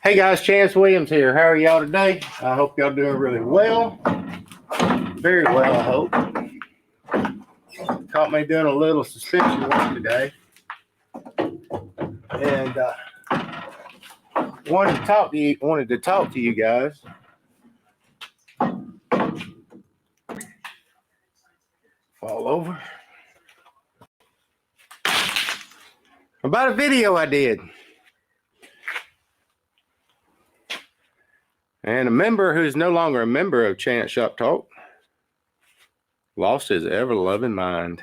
Hey guys, Chance Williams here. How are y'all today? I hope y'all doing really well. Very well, I hope. Caught me doing a little suspension work today. And wanted to talk to you guys fall over about a video I did. And a member who's no longer a member of Chance Shop Talk lost his ever-loving mind.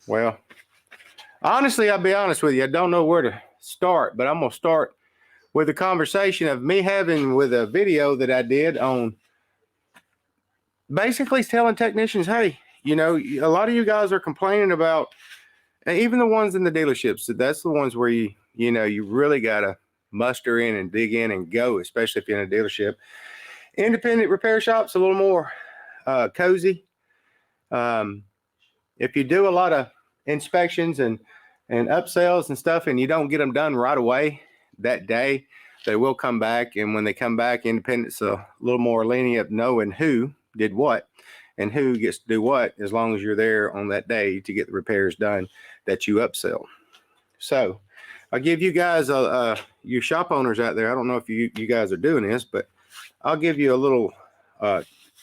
Well, honestly, I'll be honest with you. I don't know where to start, but I'm going to start with a conversation of me having with a video that I did on basically telling technicians, hey, you know, a lot of you guys are complaining about, and even the ones in the dealerships, that's the ones where you really got to muster in and dig in and go, especially if you're in a dealership. Independent repair shops, a little more cozy. If you do a lot of inspections and upsells and stuff, and you don't get them done right away that day, they will come back. And when they come back, independent's a little more lenient, knowing who did what and who gets to do what, as long as you're there on that day to get the repairs done that you upsell. So I'll give you guys you shop owners out there, I don't know if you guys are doing this, but I'll give you a little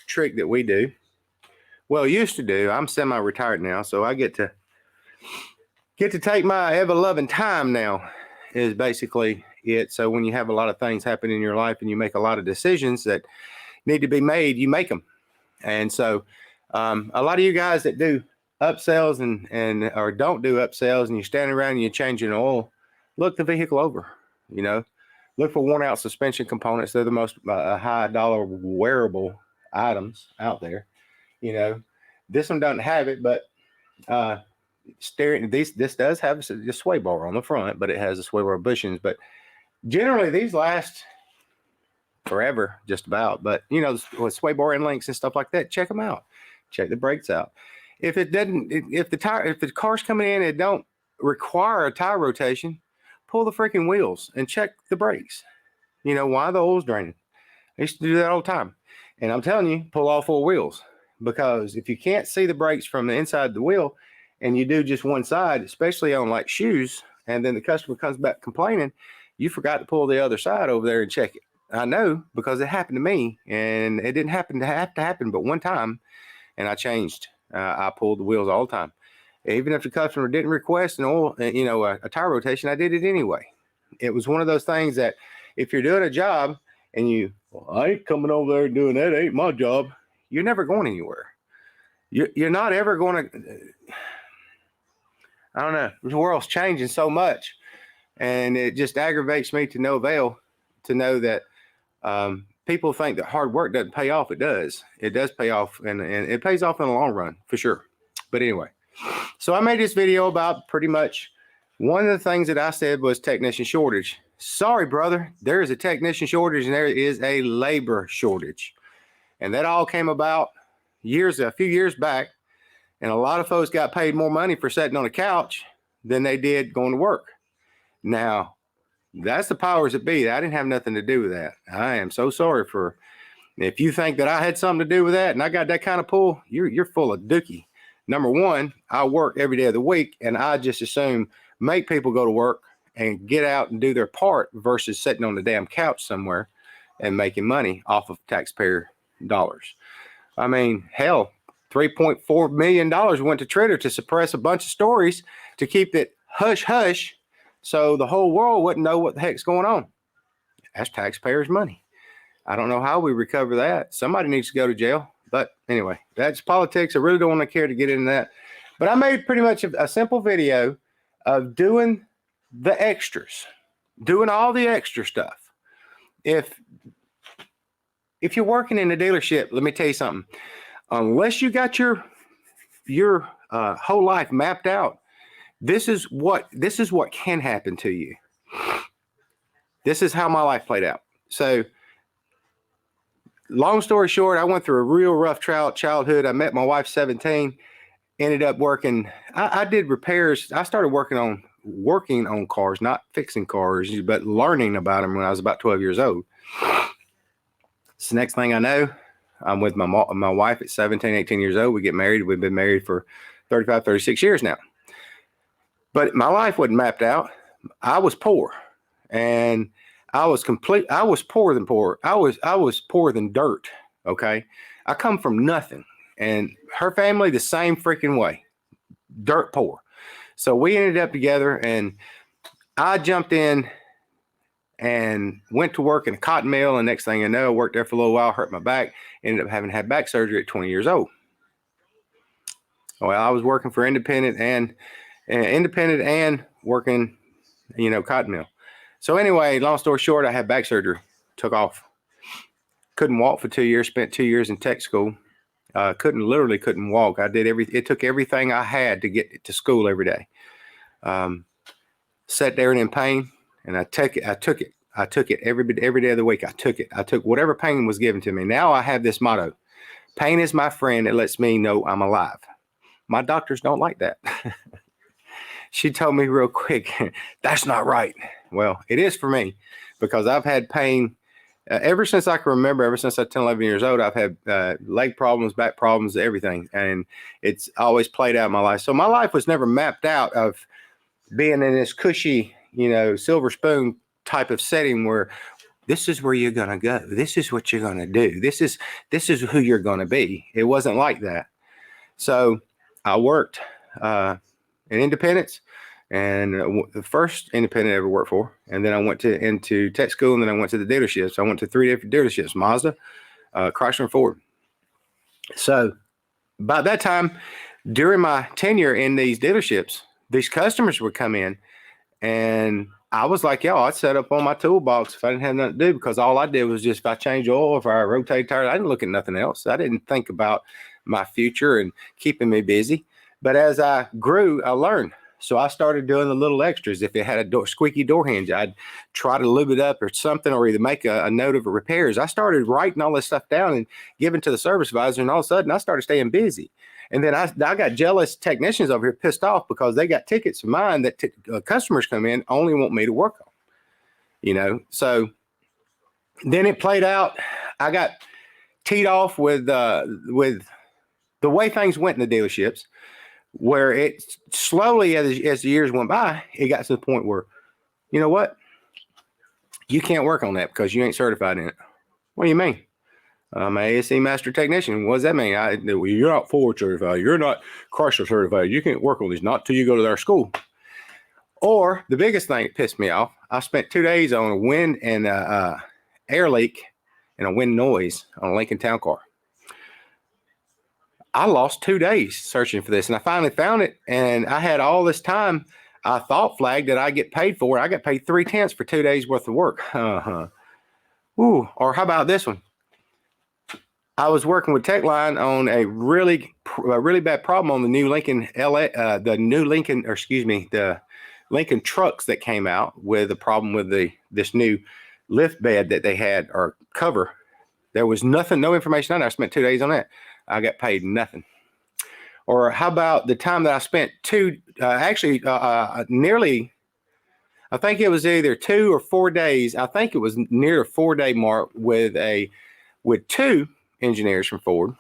trick that we do. Well, used to do. I'm semi-retired now, so I get to take my ever-loving time now, is basically it. So when you have a lot of things happen in your life and you make a lot of decisions that need to be made, you make them. And so a lot of you guys that do upsells and or don't do upsells, and you're standing around and you're changing oil, look the vehicle over. You know, look for worn out suspension components. They're the most high dollar wearable items out there. You know, this one doesn't have it, but this does have a sway bar on the front, but it has a sway bar bushings. But generally these last forever, just about. But you know, with sway bar end links and stuff like that, check them out. Check the brakes out. If it doesn't, if the car's coming in, it don't require a tire rotation, pull the freaking wheels and check the brakes. You know, why the oil's draining. I used to do that all the time. And I'm telling you, pull all four wheels. Because if you can't see the brakes from the inside of the wheel, and you do just one side, especially on like shoes, and then the customer comes back complaining, you forgot to pull the other side over there and check it. I know, because it happened to me, and it didn't have to happen but one time, and I changed. I pulled the wheels all the time. Even if the customer didn't request an oil, a tire rotation, I did it anyway. It was one of those things that if you're doing a job and I ain't coming over there doing that, ain't my job, you're never going anywhere. You're not ever going to, I don't know, the world's changing so much, and it just aggravates me to no avail to know that people think that hard work doesn't pay off. It does. It does pay off, and it pays off in the long run for sure. But anyway, so I made this video about pretty much one of the things that I said was technician shortage. Sorry, brother, there is a technician shortage and there is a labor shortage. And that all came about a few years back. And a lot of folks got paid more money for sitting on a couch than they did going to work. Now, that's the powers that be. I didn't have nothing to do with that. I am so sorry if you think that I had something to do with that and I got that kind of pull, you're full of dookie. Number one, I work every day of the week, and I just assume make people go to work and get out and do their part versus sitting on the damn couch somewhere and making money off of taxpayer dollars. I mean, hell, $3.4 million went to Twitter to suppress a bunch of stories to keep it hush hush so the whole world wouldn't know what the heck's going on. That's taxpayers' money. I don't know how we recover that. Somebody needs to go to jail. But anyway, that's politics. I really don't want to care to get into that. But I made pretty much a simple video of doing the extras, doing all the extra stuff. If you're working in a dealership, let me tell you something. Unless you got your whole life mapped out, this is what can happen to you. This is how my life played out. So, long story short, I went through a real rough childhood. I met my wife 17, ended up working. I did repairs. I started working on working on cars, not fixing cars, but learning about them when I was about 12 years old. So next thing I know, I'm with my wife at 17, 18 years old. We get married. We've been married for 35, 36 years now. But my life wasn't mapped out. I was poor, and I was poorer than poor. I was poorer than dirt. Okay. I come from nothing, and her family the same freaking way, dirt poor. So we ended up together, and I jumped in and went to work in a cotton mill. And next thing I know, I worked there for a little while, hurt my back, ended up having to have back surgery at 20 years old. Well, I was working for independent and working, cotton mill. So anyway, long story short, I had back surgery, took off. Couldn't walk for 2 years, spent 2 years in tech school. Couldn't walk. It took everything I had to get to school every day. Sat there and in pain, and I took it every day of the week. I took whatever pain was given to me. Now I have this motto: pain is my friend. It lets me know I'm alive. My doctors don't like that. She told me real quick, that's not right. Well, it is for me, because I've had pain ever since I can remember. Ever since I was 10, 11 years old, I've had leg problems, back problems, everything. And it's always played out in my life. So my life was never mapped out of being in this cushy, silver spoon type of setting where this is where you're going to go. This is what you're going to do. This is who you're going to be. It wasn't like that. So I worked in independence, and the first independent I ever worked for. And then I went into tech school, and then I went to the dealerships. I went to 3 different dealerships: Mazda, Chrysler, and Ford. So by that time, during my tenure in these dealerships, these customers would come in, and I was like, I'd set up on my toolbox if I didn't have nothing to do, because all I did was just, if I changed oil, if I rotated tires, I didn't look at nothing else. I didn't think about my future and keeping me busy. But as I grew, I learned. So I started doing the little extras. If it had a squeaky door hinge, I'd try to lube it up or something, or either make a note of repairs. I started writing all this stuff down and giving to the service advisor, and all of a sudden I started staying busy. And then I got jealous technicians over here pissed off because they got tickets of mine that customers come in only want me to work on. So then it played out. I got teed off with the way things went in the dealerships, where it slowly, as the years went by, it got to the point where, you know what? You can't work on that because you ain't certified in it. What do you mean? I'm an ASE master technician. What does that mean? You're not Ford certified. You're not Chrysler certified. You can't work on these, not till you go to their school. Or the biggest thing that pissed me off, I spent 2 days on a wind and air leak and a wind noise on a Lincoln Town Car. I lost 2 days searching for this, and I finally found it. And I had all this time I thought flagged that I get paid for. I got paid 3/10 for 2 days worth of work. Ooh, or how about this one? I was working with Techline on a really bad problem on the new Lincoln the Lincoln trucks that came out with a problem with this new lift bed that they had, or cover. There was nothing, no information on it. I spent 2 days on that. I got paid nothing. Or how about the time that I spent nearly, I think it was either 2 or 4 days. I think it was near a 4-day mark with 2 engineers from Ford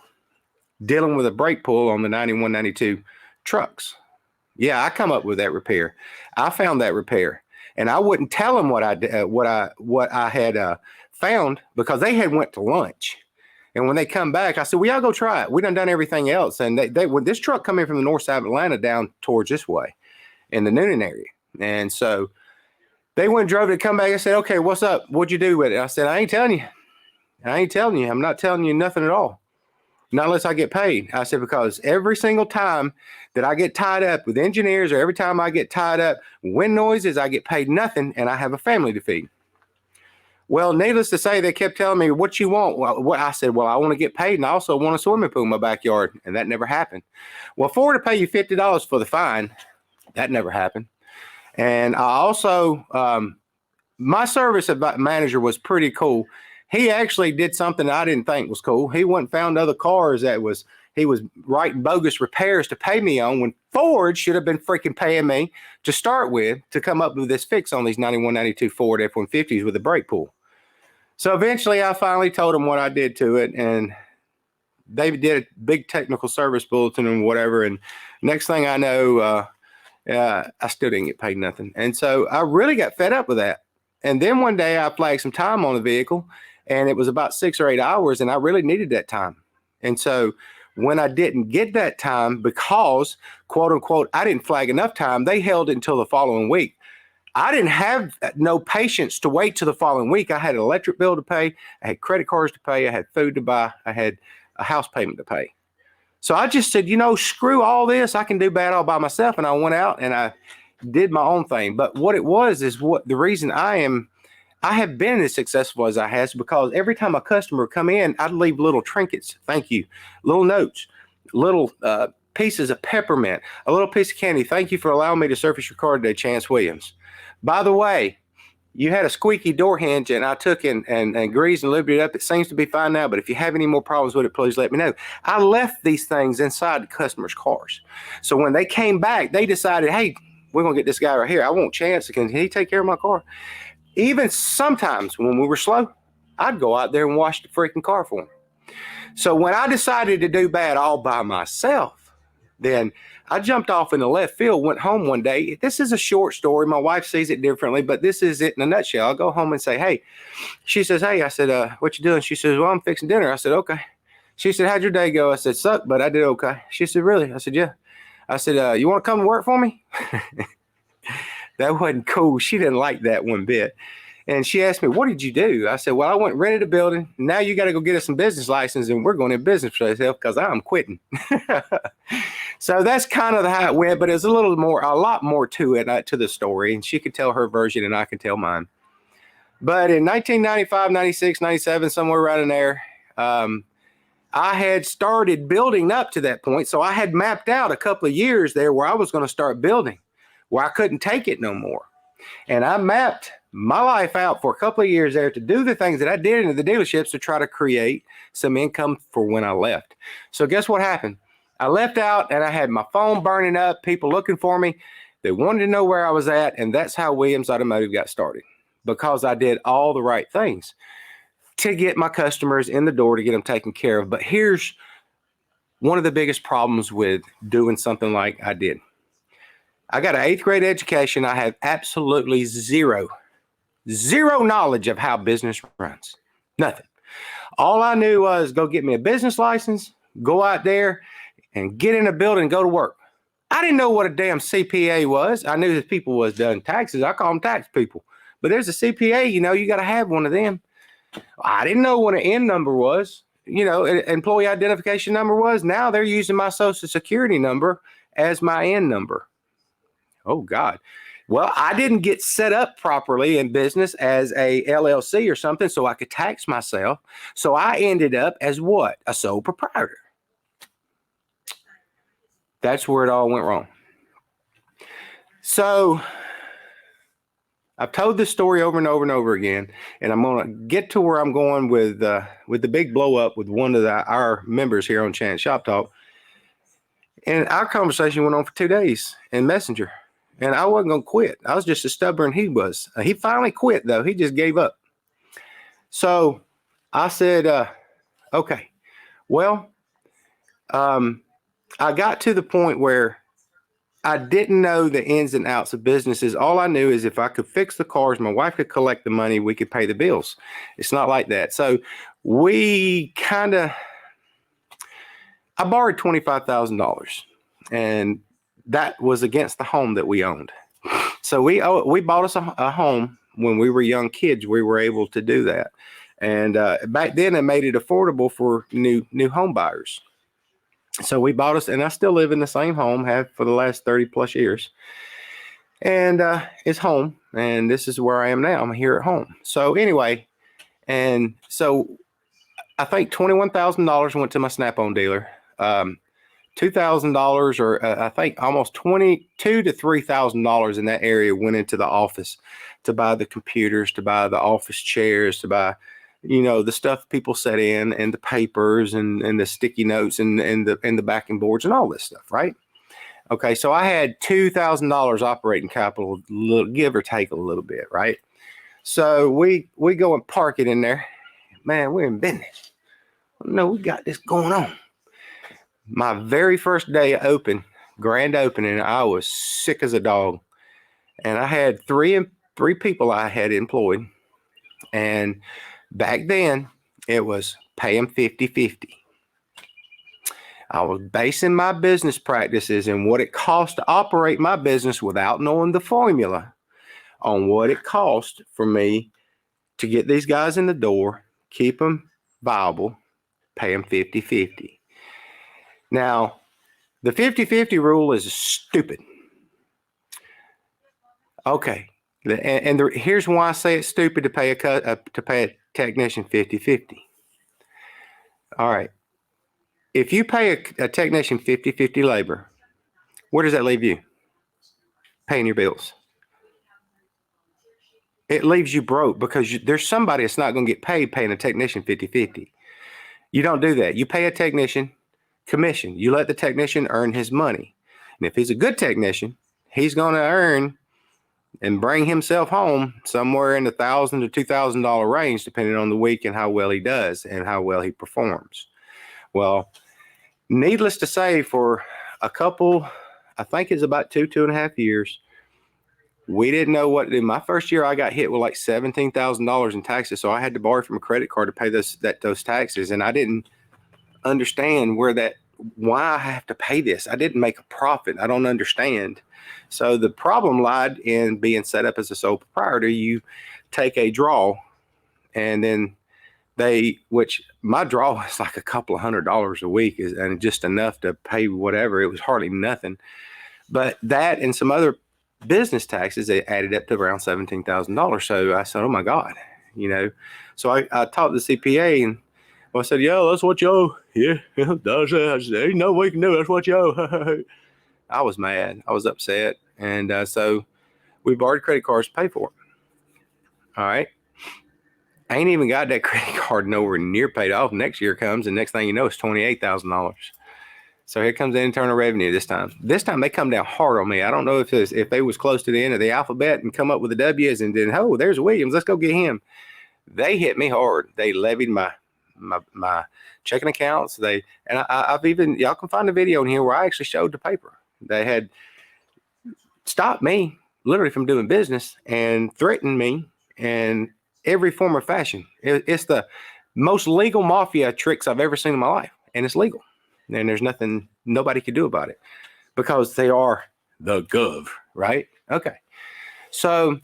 dealing with a brake pull on the 91, 92 trucks. Yeah, I come up with that repair. I found that repair, and I wouldn't tell them what I had found, because they had went to lunch. And when they come back, I said, well, y'all go try it. We done everything else. And when this truck come in from the north side of Atlanta down towards this way in the Noonan area. And so they went and drove it, come back. I said, okay, what's up? What'd you do with it? I said, I ain't telling you. I'm not telling you nothing at all. Not unless I get paid. I said, because every single time that I get tied up with engineers, or every time I get tied up wind noises, I get paid nothing, and I have a family to feed. Well, needless to say, they kept telling me, what you want? Well, I said, well, I want to get paid, and I also want a swimming pool in my backyard, and that never happened. Well, Ford to pay you $50 for the fine, that never happened. And I also, my service manager was pretty cool. He actually did something I didn't think was cool. He went and found other cars that was he was writing bogus repairs to pay me on when Ford should have been freaking paying me to start with to come up with this fix on these 91, 92 Ford F-150s with a brake pull. So eventually I finally told him what I did to it, and they did a big technical service bulletin and whatever. And next thing I know, I still didn't get paid nothing. And so I really got fed up with that. And then one day I flagged some time on the vehicle, and it was about 6 or 8 hours, and I really needed that time. And so when I didn't get that time because, quote unquote, I didn't flag enough time, they held it until the following week. I didn't have no patience to wait till the following week. I had an electric bill to pay. I had credit cards to pay. I had food to buy. I had a house payment to pay. So I just said, screw all this. I can do bad all by myself. And I went out and I did my own thing. But what it was is what the reason I have been as successful as I has because every time a customer would come in, I'd leave little trinkets. Thank you. Little notes, little pieces of peppermint, a little piece of candy. Thank you for allowing me to service your car today, Chance Williams. By the way, you had a squeaky door hinge and I took and greased and lubed it up. It seems to be fine now, but if you have any more problems with it, please let me know. I left these things inside the customers' cars. So when they came back, they decided, hey, we're going to get this guy right here. I want Chance. Can he take care of my car? Even sometimes when we were slow, I'd go out there and wash the freaking car for him. So when I decided to do bad all by myself, then I jumped off in the left field, went home one day. This is a short story. My wife sees it differently, but this is it in a nutshell. I'll go home and say, hey. She says, hey. I said, what you doing? She says, well, I'm fixing dinner. I said, okay. She said, how'd your day go? I said, sucked, but I did okay. She said, really? I said, yeah. I said, you want to come to work for me? That wasn't cool. She didn't like that one bit. And she asked me, what did you do? I said, well, I went and rented a building. Now you got to go get us some business license and we're going in business for ourselves because I'm quitting. So that's kind of how it went, but there's a lot more to it, to the story. And she could tell her version and I could tell mine. But in 1995, 96, 97, somewhere right in there, I had started building up to that point. So I had mapped out a couple of years there where I was going to start building, where I couldn't take it no more. And I mapped my life out for a couple of years there to do the things that I did in the dealerships to try to create some income for when I left. So guess what happened? I left out and I had my phone burning up, people looking for me. They wanted to know where I was at. And that's how Williams Automotive got started, because I did all the right things to get my customers in the door, to get them taken care of. But here's one of the biggest problems with doing something like I did. I got an 8th grade education. I have absolutely zero knowledge of how business runs. Nothing. All I knew was go get me a business license, go out there and get in a building and go to work. I didn't know what a damn CPA was. I knew that people was done taxes. I call them tax people. But there's a CPA, you got to have one of them. I didn't know what an N number was, employee identification number was. Now they're using my social security number as my N number. Oh, God. Well, I didn't get set up properly in business as a LLC or something so I could tax myself. So I ended up as what? A sole proprietor. That's where it all went wrong. So I've told this story over and over and over again, and I'm going to get to where I'm going with the big blow up with one of our members here on Chance Shop Talk. And our conversation went on for 2 days in Messenger. And I wasn't going to quit. I was just as stubborn he was. He finally quit, though. He just gave up. So I said, okay, well, I got to the point where I didn't know the ins and outs of businesses. All I knew is if I could fix the cars, my wife could collect the money, we could pay the bills. It's not like that. So I borrowed $25,000, and that was against the home that we owned. So we bought us a home when we were young kids. We were able to do that. And back then it made it affordable for new home buyers. So we bought us, and I still live in the same home, have for the last 30 plus years. And it's home, and this is where I am now. I'm here at home. So anyway, and so I think $21,000 went to my Snap-on dealer. $2,000 or I think almost $22,000 to $3,000 in that area went into the office to buy the computers, to buy the office chairs, to buy you know, the stuff people set in and the papers and the sticky notes and the backing boards and all this stuff, right? Okay, so I had $2,000 operating capital, give or take a little bit, right? So we go and park it in there. Man, we're in business. No, we got this going on. My very first day open, grand opening, I was sick as a dog, and I had three people I had employed, and back then it was pay them 50-50. I was basing my business practices and what it cost to operate my business without knowing the formula on what it cost for me to get these guys in the door, keep them viable, pay them 50-50. Now, the 50-50 rule is stupid. Okay, here's why I say it's stupid to pay a technician 50-50. All right, if you pay a technician 50-50 labor, where does that leave you? Paying your bills. It leaves you broke because there's somebody that's not going to get paid paying a technician 50-50. You don't do that. You pay a technician commission. You let the technician earn his money. And if he's a good technician, he's going to earn and bring himself home somewhere in the $1,000 to $2,000 range, depending on the week and how well he does and how well he performs. Well, needless to say, for a couple, I think it's about 2.5 years, we didn't know what to do. My first year, I got hit with like $17,000 in taxes, so I had to borrow from a credit card to pay those taxes, and I didn't understand why I have to pay this. I didn't make a profit. I don't understand. So the problem lied in being set up as a sole proprietor. You take a draw, and then which my draw is like a couple of $100 a week, and just enough to pay whatever. It was hardly nothing. But that and some other business taxes, they added up to around $17,000. So I said, oh my God, you know. So I talked to the CPA, and I said, yeah, that's what you owe. Yeah, that's it. I said, ain't no way you can do it. That's what you owe. I was mad. I was upset. And so we borrowed credit cards to pay for it. All right. I ain't even got that credit card nowhere near paid off. Next year comes, and next thing you know, it's $28,000. So here comes the internal revenue this time. This time they come down hard on me. I don't know if they was close to the end of the alphabet and come up with the W's and then, oh, there's Williams. Let's go get him. They hit me hard. They levied my checking accounts. I've even, y'all can find a video in here where I actually showed the paper. They had stopped me literally from doing business and threatened me in every form or fashion. It's the most legal mafia tricks I've ever seen in my life, and it's legal. And there's nothing nobody could do about it because they are the gov, right? Okay. So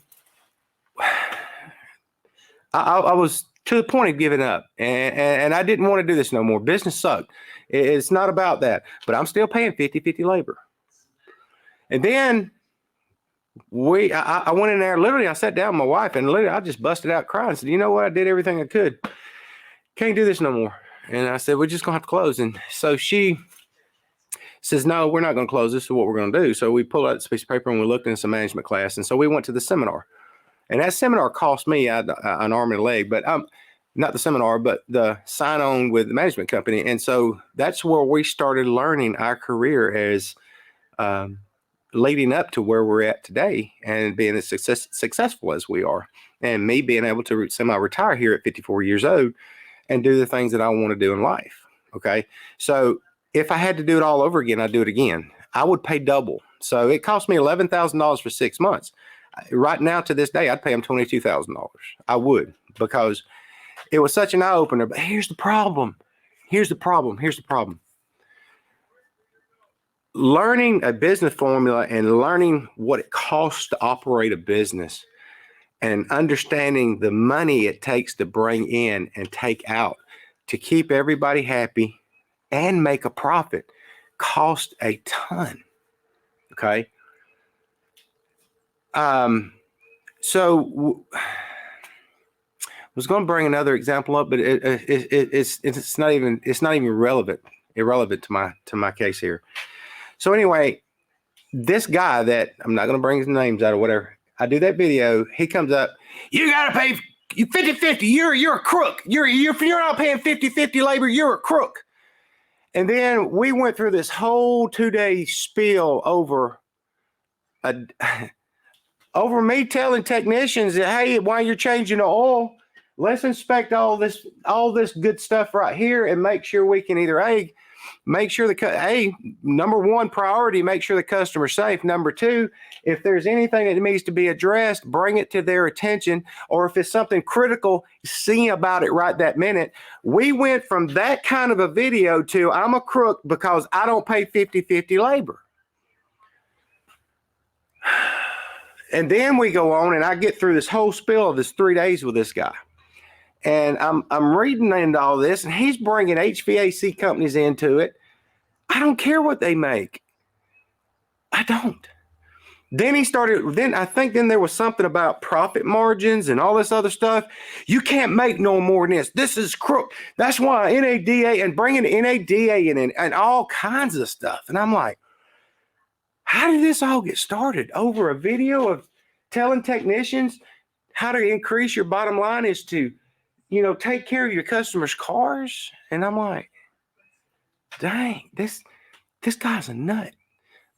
I was to the point of giving up, and I didn't want to do this no more. Business sucked. It's not about that, but I'm still paying 50-50 labor. And then I went in there, literally, I sat down with my wife, and literally I just busted out crying and said, you know what? I did everything I could. Can't do this no more. And I said, we're just going to have to close. And so she says, no, we're not going to close. This is what we're going to do. So we pulled out this piece of paper and we looked into some management class. And so we went to the seminar. And that seminar cost me an arm and a leg, but not the seminar, but the sign on with the management company. And so that's where we started learning our career as leading up to where we're at today and being as successful as we are. And me being able to semi-retire here at 54 years old and do the things that I want to do in life. Okay. So if I had to do it all over again, I'd do it again. I would pay double. So it cost me $11,000 for 6 months. Right now to this day, I'd pay them $22,000. I would, because it was such an eye opener. But here's the problem. Learning a business formula and learning what it costs to operate a business and understanding the money it takes to bring in and take out to keep everybody happy and make a profit cost a ton. Okay. So I was going to bring another example up, but it's not even irrelevant to my case here. So anyway, this guy that I'm not going to bring his names out or whatever, I do that video. He comes up, you got to pay You 50-50, you're a crook. If you're not paying 50-50 labor, you're a crook. And then we went through this whole 2-day spiel over me telling technicians that, hey, while you're changing the oil, let's inspect all this good stuff right here and make sure we can either make sure number one priority, make sure the customer's safe. Number two, if there's anything that needs to be addressed, bring it to their attention. Or if it's something critical, see about it right that minute. We went from that kind of a video to I'm a crook because I don't pay 50-50 labor. And then we go on and I get through this whole spiel of this 3 days with this guy. And I'm reading into all this, and he's bringing HVAC companies into it. I don't care what they make. I don't. Then then there was something about profit margins and all this other stuff. You can't make no more than this. This is crook. That's why NADA and bringing NADA in and all kinds of stuff. And I'm like, how did this all get started? Over a video of telling technicians how to increase your bottom line is to, take care of your customers' cars. And I'm like, dang, this guy's a nut.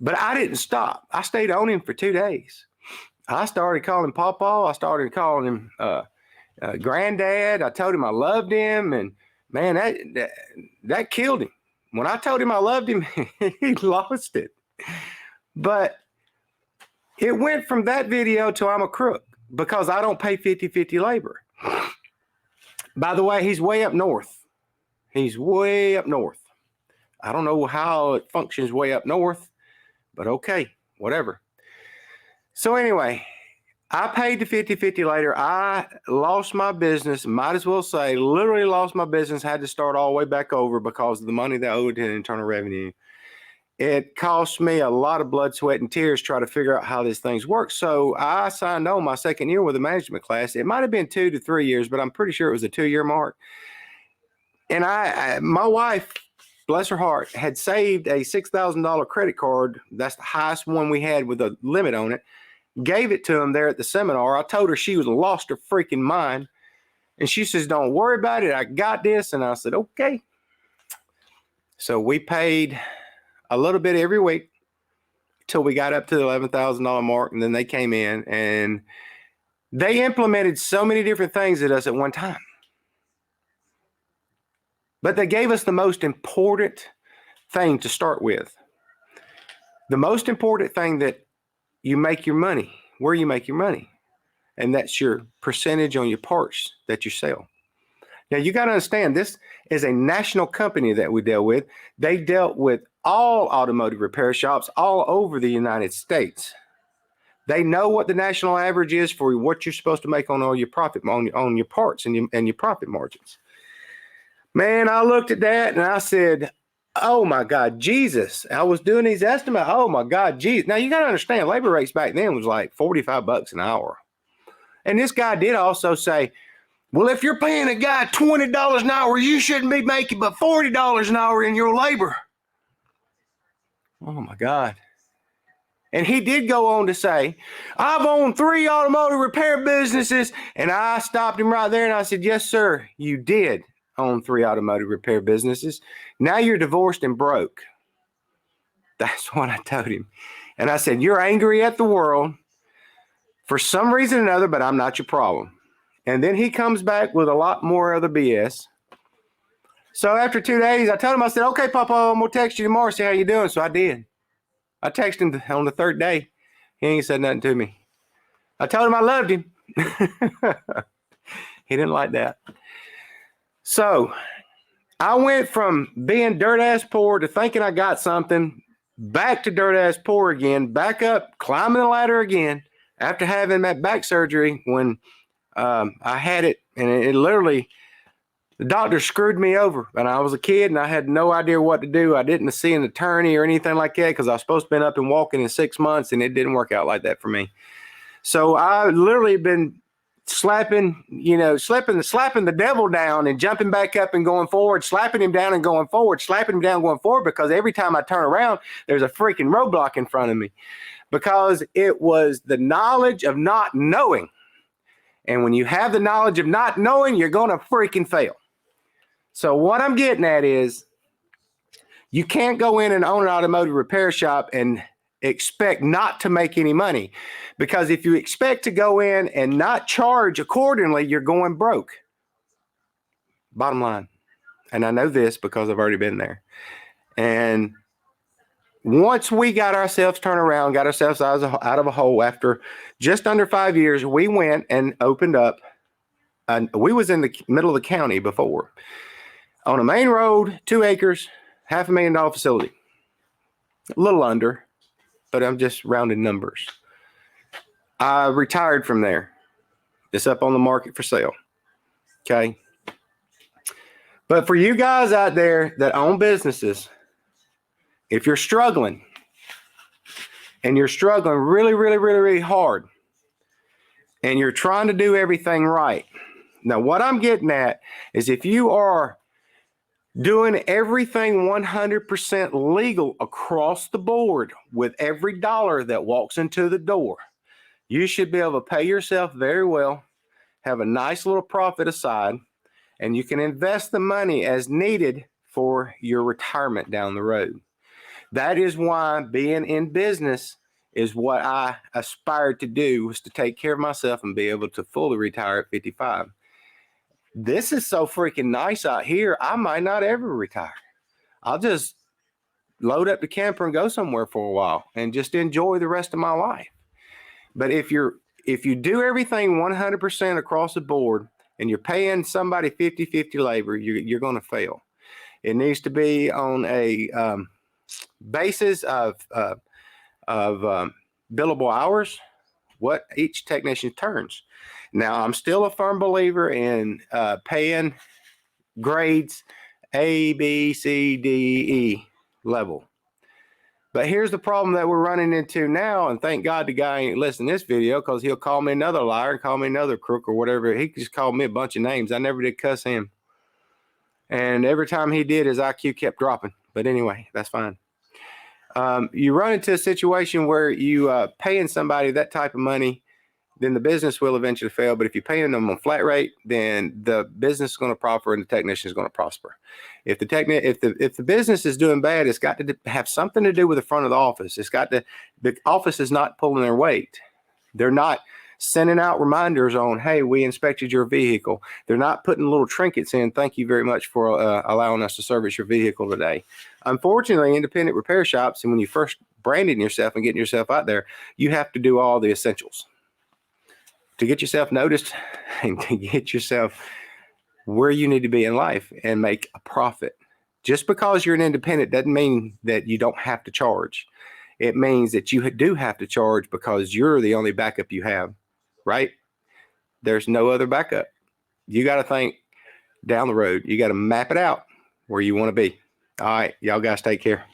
But I didn't stop. I stayed on him for 2 days. I started calling Pawpaw. I started calling him Granddad. I told him I loved him. And man, that killed him. When I told him I loved him, he lost it. But it went from that video to I'm a crook because I don't pay 50-50 labor. By the way, he's way up north. He's way up north. I don't know how it functions way up north, but okay, whatever. So anyway, I paid the 50-50 later. I lost my business, might as well say literally lost my business, had to start all the way back over because of the money that I owed to Internal Revenue. It cost me a lot of blood, sweat, and tears trying to figure out how these things work. So I signed on my second year with a management class. It might have been 2 to 3 years, but I'm pretty sure it was a 2-year mark. And my wife, bless her heart, had saved a $6,000 credit card. That's the highest one we had with a limit on it. Gave it to him there at the seminar. I told her she was lost her freaking mind. And she says, don't worry about it. I got this. And I said, okay. So we paid a little bit every week till we got up to the $11,000 mark. And then they came in and they implemented so many different things at us at one time. But they gave us the most important thing to start with. The most important thing that you make your money, where you make your money. And that's your percentage on your parts that you sell. Now, you got to understand, this is a national company that we deal with. They dealt with all automotive repair shops all over the United States. They know what the national average is for what you're supposed to make on all your profit, on your parts and your profit margins. Man, I looked at that and I said, oh my God, Jesus. I was doing these estimates. Oh my God, Jesus. Now you got to understand, labor rates back then was like $45 an hour. And this guy did also say, well, if you're paying a guy $20 an hour, you shouldn't be making but $40 an hour in your labor. Oh my God. And he did go on to say, I've owned 3 automotive repair businesses. And I stopped him right there and I said, yes, sir, you did own 3 automotive repair businesses. Now you're divorced and broke. That's what I told him. And I said, you're angry at the world for some reason or another, but I'm not your problem. And then he comes back with a lot more other BS. So after 2 days, I told him, I said, okay, Papa, I'm going to text you tomorrow, see how you doing. So I did. I texted him on the 3rd day. He ain't said nothing to me. I told him I loved him. He didn't like that. So I went from being dirt ass poor to thinking I got something, back to dirt ass poor again, back up, climbing the ladder again after having that back surgery when I had it. And it literally, the doctor screwed me over. And I was a kid and I had no idea what to do. I didn't see an attorney or anything like that because I was supposed to have been up and walking in 6 months and it didn't work out like that for me. So I literally been slapping the devil down and jumping back up and going forward, slapping him down and going forward, slapping him down, going forward, because every time I turn around, there's a freaking roadblock in front of me because it was the knowledge of not knowing. And when you have the knowledge of not knowing, you're going to freaking fail. So what I'm getting at is you can't go in and own an automotive repair shop and expect not to make any money, because if you expect to go in and not charge accordingly, you're going broke. Bottom line. And I know this because I've already been there. And once we got ourselves turned around, got ourselves out of a hole after just under 5 years, we went and opened up. We was in the middle of the county before, on a main road, 2 acres, $500,000 facility. A little under, but I'm just rounding numbers. I retired from there. It's up on the market for sale. Okay. But for you guys out there that own businesses, if you're struggling and you're struggling really, really, really, really hard, and you're trying to do everything right. Now, what I'm getting at is if you are doing everything 100% legal across the board with every dollar that walks into the door, you should be able to pay yourself very well, have a nice little profit aside, and you can invest the money as needed for your retirement down the road. That is why being in business is what I aspired to do, was to take care of myself and be able to fully retire at 55. This is so freaking nice out here. I might not ever retire. I'll just load up the camper and go somewhere for a while and just enjoy the rest of my life. But if you do everything 100% across the board and you're paying somebody 50-50 labor, you're going to fail. It needs to be on a basis of billable hours, what each technician turns. Now, I'm still a firm believer in paying grades A, B, C, D, E level. But here's the problem that we're running into now, and thank God the guy ain't listening to this video, because he'll call me another liar and call me another crook or whatever. He just called me a bunch of names. I never did cuss him. And every time he did, his IQ kept dropping. But anyway, that's fine. You run into a situation where you paying somebody that type of money, then the business will eventually fail. But if you're paying them on flat rate, then the business is going to prosper and the technician is going to prosper. If the business is doing bad, it's got to have something to do with the front of the office. The office is not pulling their weight. They're not sending out reminders on, hey, we inspected your vehicle. They're not putting little trinkets in. Thank you very much for allowing us to service your vehicle today. Unfortunately, independent repair shops, and when you first branding yourself and getting yourself out there, you have to do all the essentials to get yourself noticed and to get yourself where you need to be in life and make a profit. Just because you're an independent doesn't mean that you don't have to charge. It means that you do have to charge because you're the only backup you have, right? There's no other backup. You got to think down the road. You got to map it out where you want to be. All right, y'all guys take care.